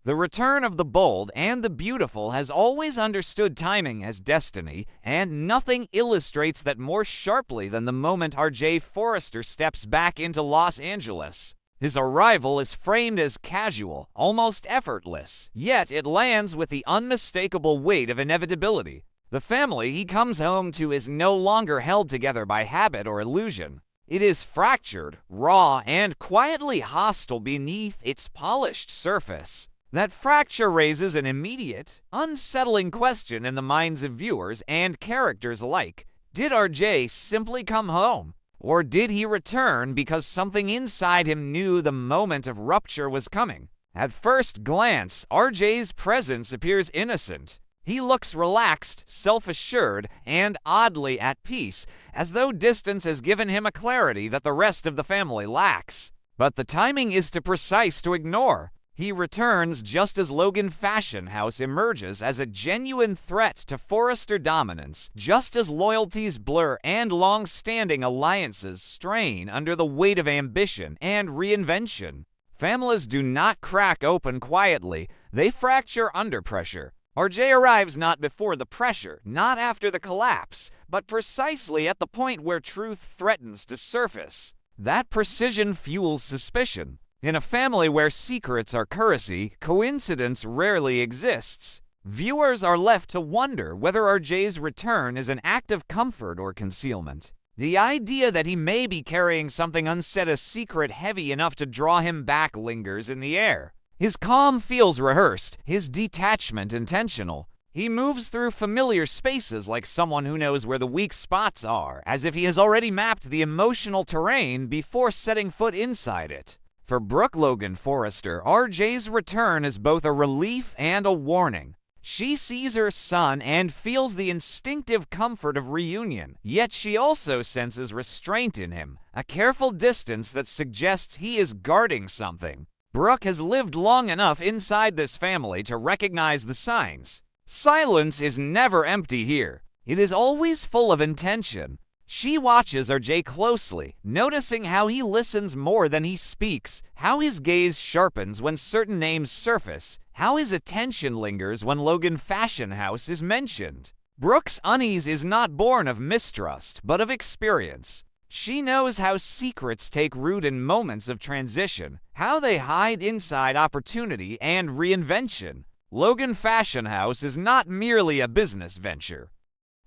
The return of the bold and the beautiful has always understood timing as destiny, and nothing illustrates that more sharply than the moment R.J. Forrester steps back into Los Angeles. His arrival is framed as casual, almost effortless, yet it lands with the unmistakable weight of inevitability. The family he comes home to is no longer held together by habit or illusion. It is fractured, raw, and quietly hostile beneath its polished surface. That fracture raises an immediate, unsettling question in the minds of viewers and characters alike. Did RJ simply come home? Or did he return because something inside him knew the moment of rupture was coming? At first glance, RJ's presence appears innocent. He looks relaxed, self-assured, and oddly at peace, as though distance has given him a clarity that the rest of the family lacks. But the timing is too precise to ignore. He returns just as Logan Fashion House emerges as a genuine threat to Forrester dominance, just as loyalties blur and long-standing alliances strain under the weight of ambition and reinvention. Families do not crack open quietly, they fracture under pressure. RJ arrives not before the pressure, not after the collapse, but precisely at the point where truth threatens to surface. That precision fuels suspicion. In a family where secrets are currency, coincidence rarely exists. Viewers are left to wonder whether RJ's return is an act of comfort or concealment. The idea that he may be carrying something unsaid, a secret heavy enough to draw him back, lingers in the air. His calm feels rehearsed, his detachment intentional. He moves through familiar spaces like someone who knows where the weak spots are, as if he has already mapped the emotional terrain before setting foot inside it. For Brooke Logan Forrester, RJ's return is both a relief and a warning. She sees her son and feels the instinctive comfort of reunion, yet she also senses restraint in him, a careful distance that suggests he is guarding something. Brooke has lived long enough inside this family to recognize the signs. Silence is never empty here. It is always full of intention. She watches RJ closely, noticing how he listens more than he speaks, how his gaze sharpens when certain names surface, how his attention lingers when Logan Fashion House is mentioned. Brooke's unease is not born of mistrust, but of experience. She knows how secrets take root in moments of transition, how they hide inside opportunity and reinvention. Logan Fashion House is not merely a business venture.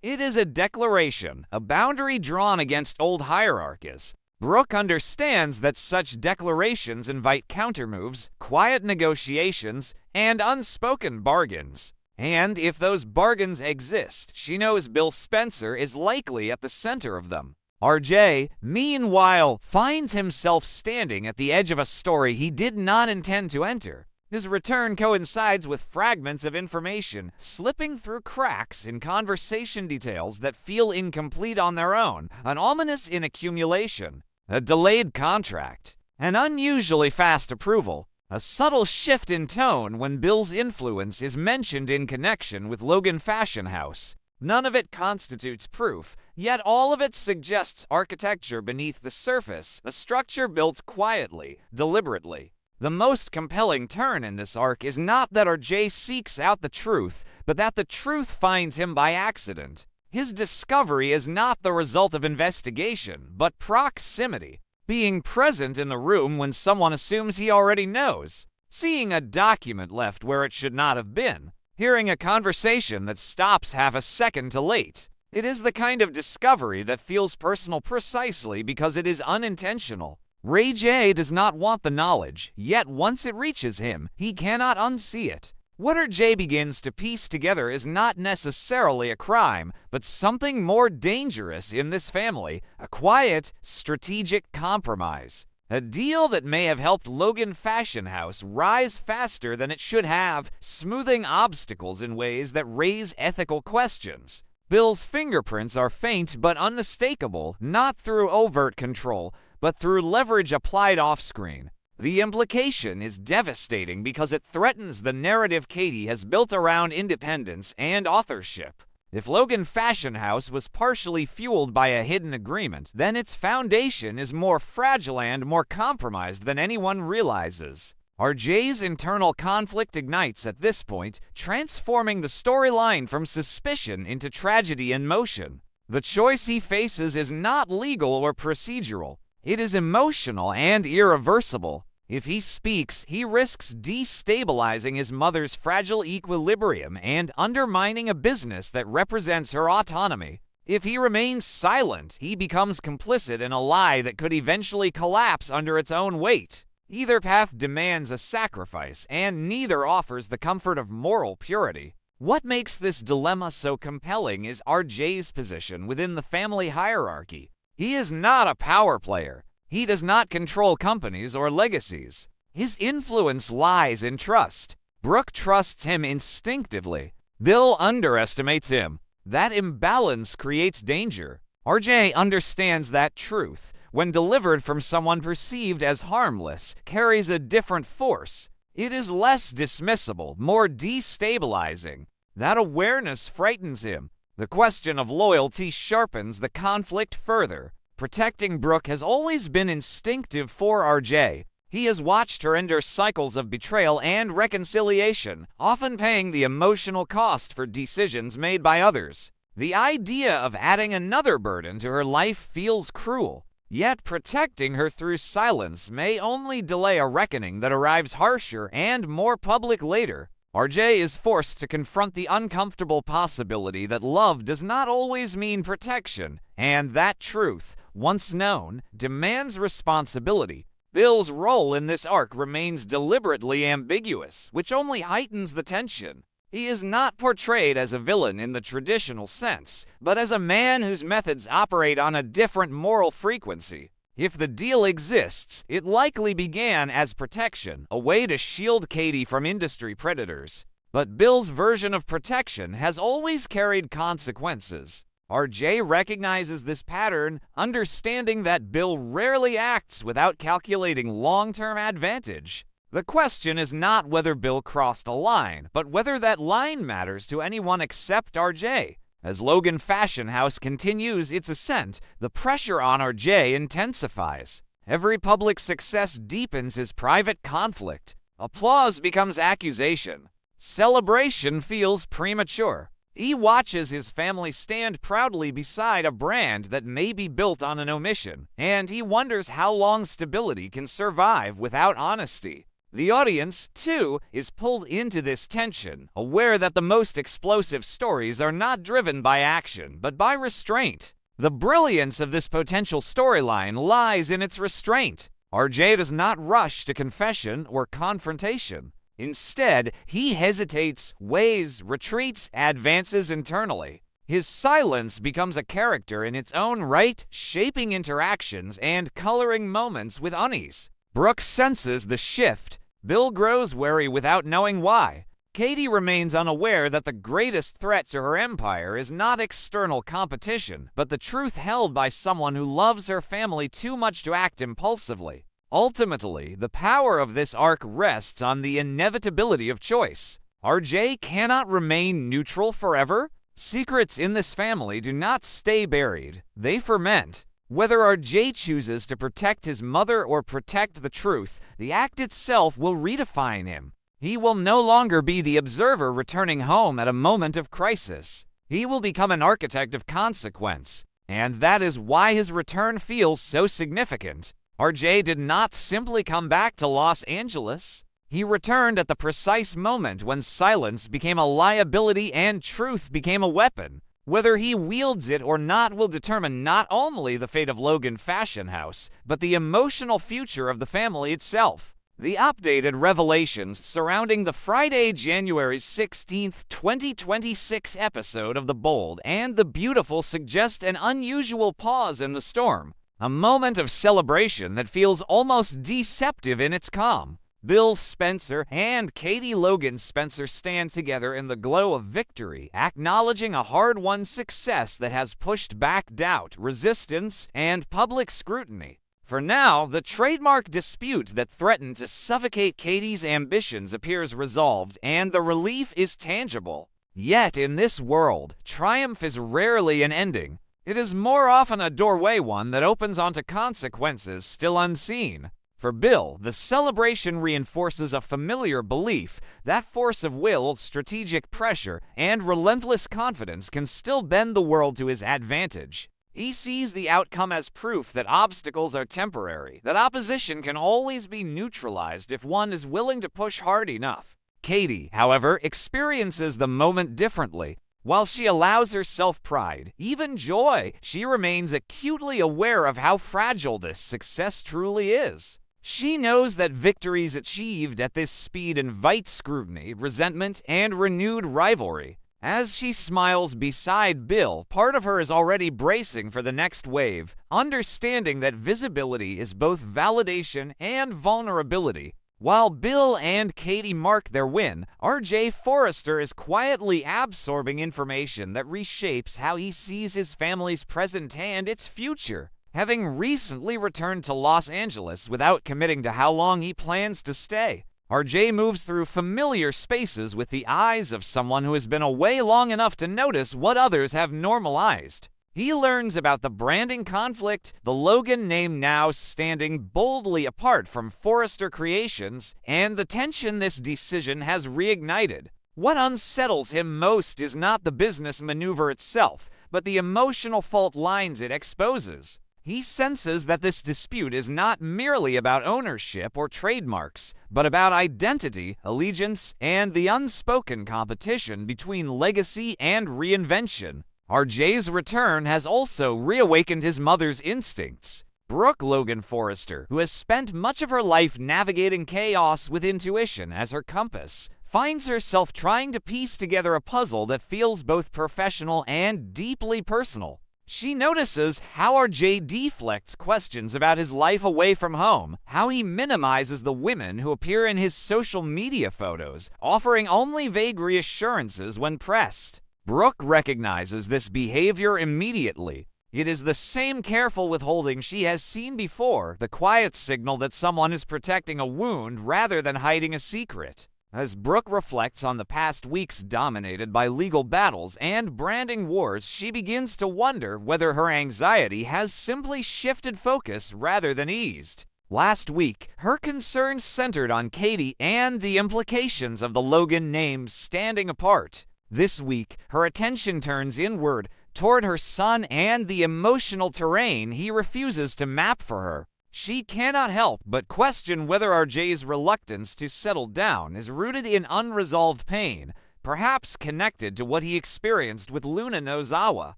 It is a declaration, a boundary drawn against old hierarchies. Brooke understands that such declarations invite countermoves, quiet negotiations, and unspoken bargains. And if those bargains exist, she knows Bill Spencer is likely at the center of them. RJ, meanwhile, finds himself standing at the edge of a story he did not intend to enter. His return coincides with fragments of information slipping through cracks in conversation details that feel incomplete on their own, an ominous inaccumulation, a delayed contract, an unusually fast approval, a subtle shift in tone when Bill's influence is mentioned in connection with Logan Fashion House. None of it constitutes proof, yet all of it suggests architecture beneath the surface, a structure built quietly, deliberately. The most compelling turn in this arc is not that RJ seeks out the truth, but that the truth finds him by accident. His discovery is not the result of investigation, but proximity. Being present in the room when someone assumes he already knows. Seeing a document left where it should not have been. Hearing a conversation that stops half a second too late. It is the kind of discovery that feels personal precisely because it is unintentional. Ray J does not want the knowledge, yet once it reaches him, he cannot unsee it. What RJ begins to piece together is not necessarily a crime, but something more dangerous in this family, a quiet, strategic compromise. A deal that may have helped Logan Fashion House rise faster than it should have, smoothing obstacles in ways that raise ethical questions. Bill's fingerprints are faint but unmistakable, not through overt control, but through leverage applied off-screen. The implication is devastating because it threatens the narrative Katie has built around independence and authorship. If Logan Fashion House was partially fueled by a hidden agreement, then its foundation is more fragile and more compromised than anyone realizes. RJ's internal conflict ignites at this point, transforming the storyline from suspicion into tragedy in motion. The choice he faces is not legal or procedural. It is emotional and irreversible. If he speaks, he risks destabilizing his mother's fragile equilibrium and undermining a business that represents her autonomy. If he remains silent, he becomes complicit in a lie that could eventually collapse under its own weight. Either path demands a sacrifice, and neither offers the comfort of moral purity. What makes this dilemma so compelling is RJ's position within the family hierarchy. He is not a power player. He does not control companies or legacies. His influence lies in trust. Brooke trusts him instinctively. Bill underestimates him. That imbalance creates danger. RJ understands that truth, when delivered from someone perceived as harmless, carries a different force. It is less dismissible, more destabilizing. That awareness frightens him. The question of loyalty sharpens the conflict further. Protecting Brooke has always been instinctive for RJ. He has watched her endure cycles of betrayal and reconciliation, often paying the emotional cost for decisions made by others. The idea of adding another burden to her life feels cruel. Yet protecting her through silence may only delay a reckoning that arrives harsher and more public later. RJ is forced to confront the uncomfortable possibility that love does not always mean protection, and that truth, once known, demands responsibility. Bill's role in this arc remains deliberately ambiguous, which only heightens the tension. He is not portrayed as a villain in the traditional sense, but as a man whose methods operate on a different moral frequency. If the deal exists, it likely began as protection, a way to shield Katie from industry predators. But Bill's version of protection has always carried consequences. RJ recognizes this pattern, understanding that Bill rarely acts without calculating long-term advantage. The question is not whether Bill crossed a line, but whether that line matters to anyone except RJ. As Logan Fashion House continues its ascent, the pressure on RJ intensifies. Every public success deepens his private conflict. Applause becomes accusation. Celebration feels premature. He watches his family stand proudly beside a brand that may be built on an omission, and he wonders how long stability can survive without honesty. The audience, too, is pulled into this tension, aware that the most explosive stories are not driven by action, but by restraint. The brilliance of this potential storyline lies in its restraint. RJ does not rush to confession or confrontation. Instead, he hesitates, weighs, retreats, advances internally. His silence becomes a character in its own right, shaping interactions and coloring moments with unease. Brooke senses the shift. Bill grows wary without knowing why. Katie remains unaware that the greatest threat to her empire is not external competition, but the truth held by someone who loves her family too much to act impulsively. Ultimately, the power of this arc rests on the inevitability of choice. RJ cannot remain neutral forever. Secrets in this family do not stay buried. They ferment. Whether RJ chooses to protect his mother or protect the truth, the act itself will redefine him. He will no longer be the observer returning home at a moment of crisis. He will become an architect of consequence, and that is why his return feels so significant. RJ did not simply come back to Los Angeles. He returned at the precise moment when silence became a liability and truth became a weapon. Whether he wields it or not will determine not only the fate of Logan Fashion House, but the emotional future of the family itself. The updated revelations surrounding the Friday, January 16th, 2026 episode of The Bold and the Beautiful suggest an unusual pause in the storm, a moment of celebration that feels almost deceptive in its calm. Bill Spencer and Katie Logan Spencer stand together in the glow of victory, acknowledging a hard-won success that has pushed back doubt, resistance, and public scrutiny. For now, the trademark dispute that threatened to suffocate Katie's ambitions appears resolved, and the relief is tangible. Yet in this world, triumph is rarely an ending. It is more often a doorway, one that opens onto consequences still unseen. For Bill, the celebration reinforces a familiar belief that force of will, strategic pressure, and relentless confidence can still bend the world to his advantage. He sees the outcome as proof that obstacles are temporary, that opposition can always be neutralized if one is willing to push hard enough. Katie, however, experiences the moment differently. While she allows herself pride, even joy, she remains acutely aware of how fragile this success truly is. She knows that victories achieved at this speed invite scrutiny, resentment, and renewed rivalry. As she smiles beside Bill, part of her is already bracing for the next wave, understanding that visibility is both validation and vulnerability. While Bill and Katie mark their win, R.J. Forrester is quietly absorbing information that reshapes how he sees his family's present and its future. Having recently returned to Los Angeles without committing to how long he plans to stay, R.J. moves through familiar spaces with the eyes of someone who has been away long enough to notice what others have normalized. He learns about the branding conflict, the Logan name now standing boldly apart from Forrester Creations, and the tension this decision has reignited. What unsettles him most is not the business maneuver itself, but the emotional fault lines it exposes. He senses that this dispute is not merely about ownership or trademarks, but about identity, allegiance, and the unspoken competition between legacy and reinvention. R.J.'s return has also reawakened his mother's instincts. Brooke Logan Forrester, who has spent much of her life navigating chaos with intuition as her compass, finds herself trying to piece together a puzzle that feels both professional and deeply personal. She notices how R.J. deflects questions about his life away from home, how he minimizes the women who appear in his social media photos, offering only vague reassurances when pressed. Brooke recognizes this behavior immediately. It is the same careful withholding she has seen before, the quiet signal that someone is protecting a wound rather than hiding a secret. As Brooke reflects on the past weeks dominated by legal battles and branding wars, she begins to wonder whether her anxiety has simply shifted focus rather than eased. Last week, her concerns centered on Katie and the implications of the Logan name standing apart. This week, her attention turns inward, toward her son and the emotional terrain he refuses to map for her. She cannot help but question whether R.J.'s reluctance to settle down is rooted in unresolved pain, perhaps connected to what he experienced with Luna Nozawa.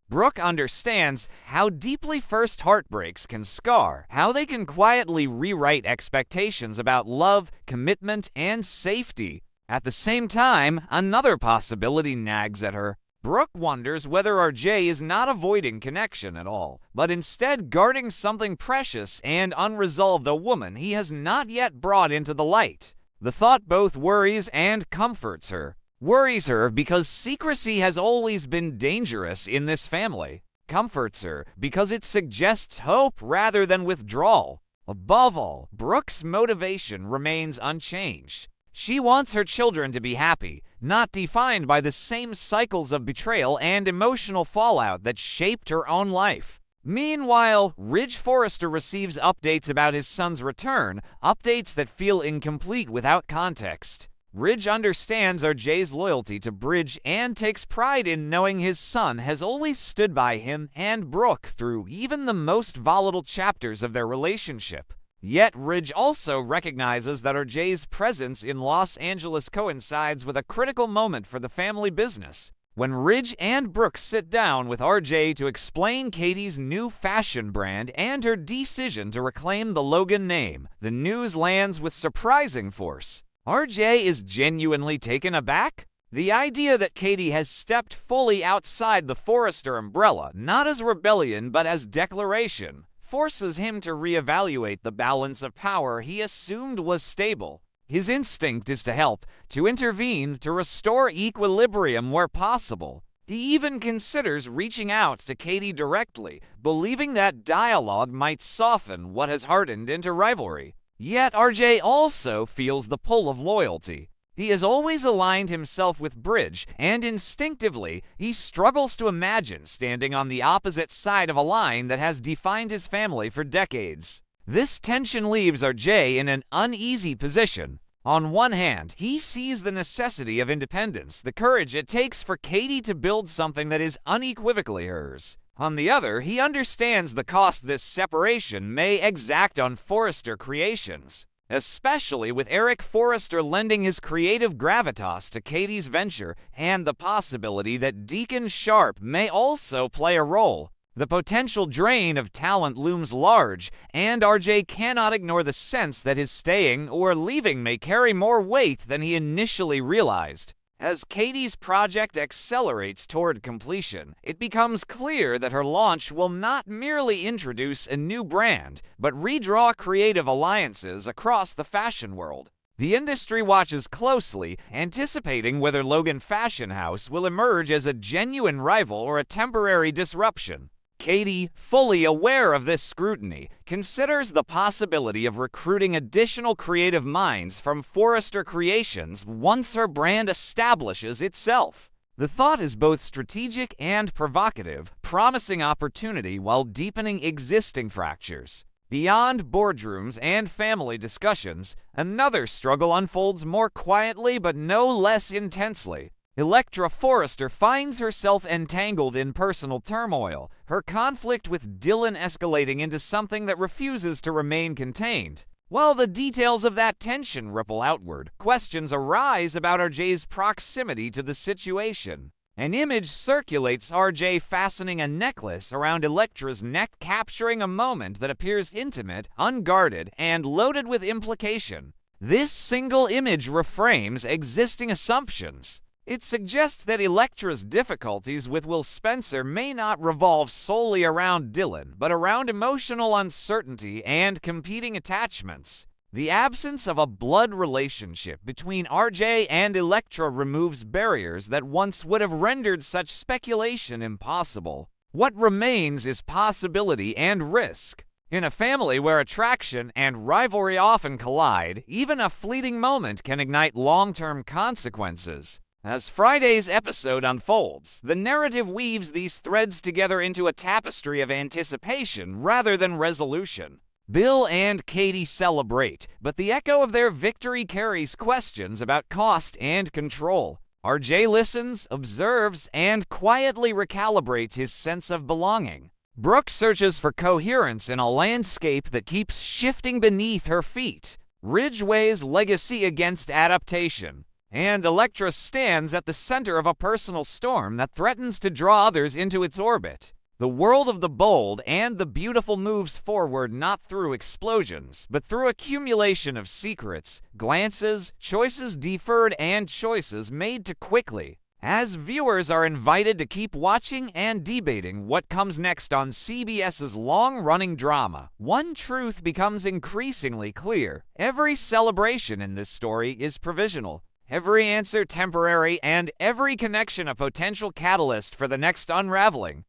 Brooke understands how deeply first heartbreaks can scar, how they can quietly rewrite expectations about love, commitment, and safety. At the same time, another possibility nags at her. Brooke wonders whether R.J. is not avoiding connection at all, but instead guarding something precious and unresolved, a woman he has not yet brought into the light. The thought both worries and comforts her. Worries her because secrecy has always been dangerous in this family. Comforts her because it suggests hope rather than withdrawal. Above all, Brooke's motivation remains unchanged. She wants her children to be happy, not defined by the same cycles of betrayal and emotional fallout that shaped her own life. Meanwhile, Ridge Forrester receives updates about his son's return, updates that feel incomplete without context. Ridge understands R.J.'s loyalty to Bridge and takes pride in knowing his son has always stood by him and Brooke through even the most volatile chapters of their relationship. Yet Ridge also recognizes that R.J.'s presence in Los Angeles coincides with a critical moment for the family business. When Ridge and Brooke sit down with R.J. to explain Katie's new fashion brand and her decision to reclaim the Logan name, the news lands with surprising force. R.J. is genuinely taken aback. The idea that Katie has stepped fully outside the Forrester umbrella, not as rebellion but as declaration, forces him to reevaluate the balance of power he assumed was stable. His instinct is to help, to intervene, to restore equilibrium where possible. He even considers reaching out to Katie directly, believing that dialogue might soften what has hardened into rivalry. Yet R.J. also feels the pull of loyalty. He has always aligned himself with Bridge, and instinctively, he struggles to imagine standing on the opposite side of a line that has defined his family for decades. This tension leaves RJ in an uneasy position. On one hand, he sees the necessity of independence, the courage it takes for Katie to build something that is unequivocally hers. On the other, he understands the cost this separation may exact on Forrester Creations, especially with Eric Forrester lending his creative gravitas to Katie's venture and the possibility that Deacon Sharp may also play a role. The potential drain of talent looms large, and RJ cannot ignore the sense that his staying or leaving may carry more weight than he initially realized. As Katie's project accelerates toward completion, it becomes clear that her launch will not merely introduce a new brand, but redraw creative alliances across the fashion world. The industry watches closely, anticipating whether Logan Fashion House will emerge as a genuine rival or a temporary disruption. Katie, fully aware of this scrutiny, considers the possibility of recruiting additional creative minds from Forrester Creations once her brand establishes itself. The thought is both strategic and provocative, promising opportunity while deepening existing fractures. Beyond boardrooms and family discussions, another struggle unfolds more quietly but no less intensely. Elektra Forrester finds herself entangled in personal turmoil, her conflict with Dylan escalating into something that refuses to remain contained. While the details of that tension ripple outward, questions arise about RJ's proximity to the situation. An image circulates RJ fastening a necklace around Elektra's neck, capturing a moment that appears intimate, unguarded, and loaded with implication. This single image reframes existing assumptions. It suggests that Elektra's difficulties with Will Spencer may not revolve solely around Dylan, but around emotional uncertainty and competing attachments. The absence of a blood relationship between RJ and Elektra removes barriers that once would have rendered such speculation impossible. What remains is possibility and risk. In a family where attraction and rivalry often collide, even a fleeting moment can ignite long-term consequences. As Friday's episode unfolds, the narrative weaves these threads together into a tapestry of anticipation rather than resolution. Bill and Katie celebrate, but the echo of their victory carries questions about cost and control. RJ listens, observes, and quietly recalibrates his sense of belonging. Brooke searches for coherence in a landscape that keeps shifting beneath her feet. Ridge weighs legacy against adaptation. And Elektra stands at the center of a personal storm that threatens to draw others into its orbit. The world of the bold and the beautiful moves forward not through explosions, but through accumulation of secrets, glances, choices deferred, and choices made too quickly. As viewers are invited to keep watching and debating what comes next on CBS's long-running drama, one truth becomes increasingly clear. Every celebration in this story is provisional. Every answer temporary, and every connection a potential catalyst for the next unraveling.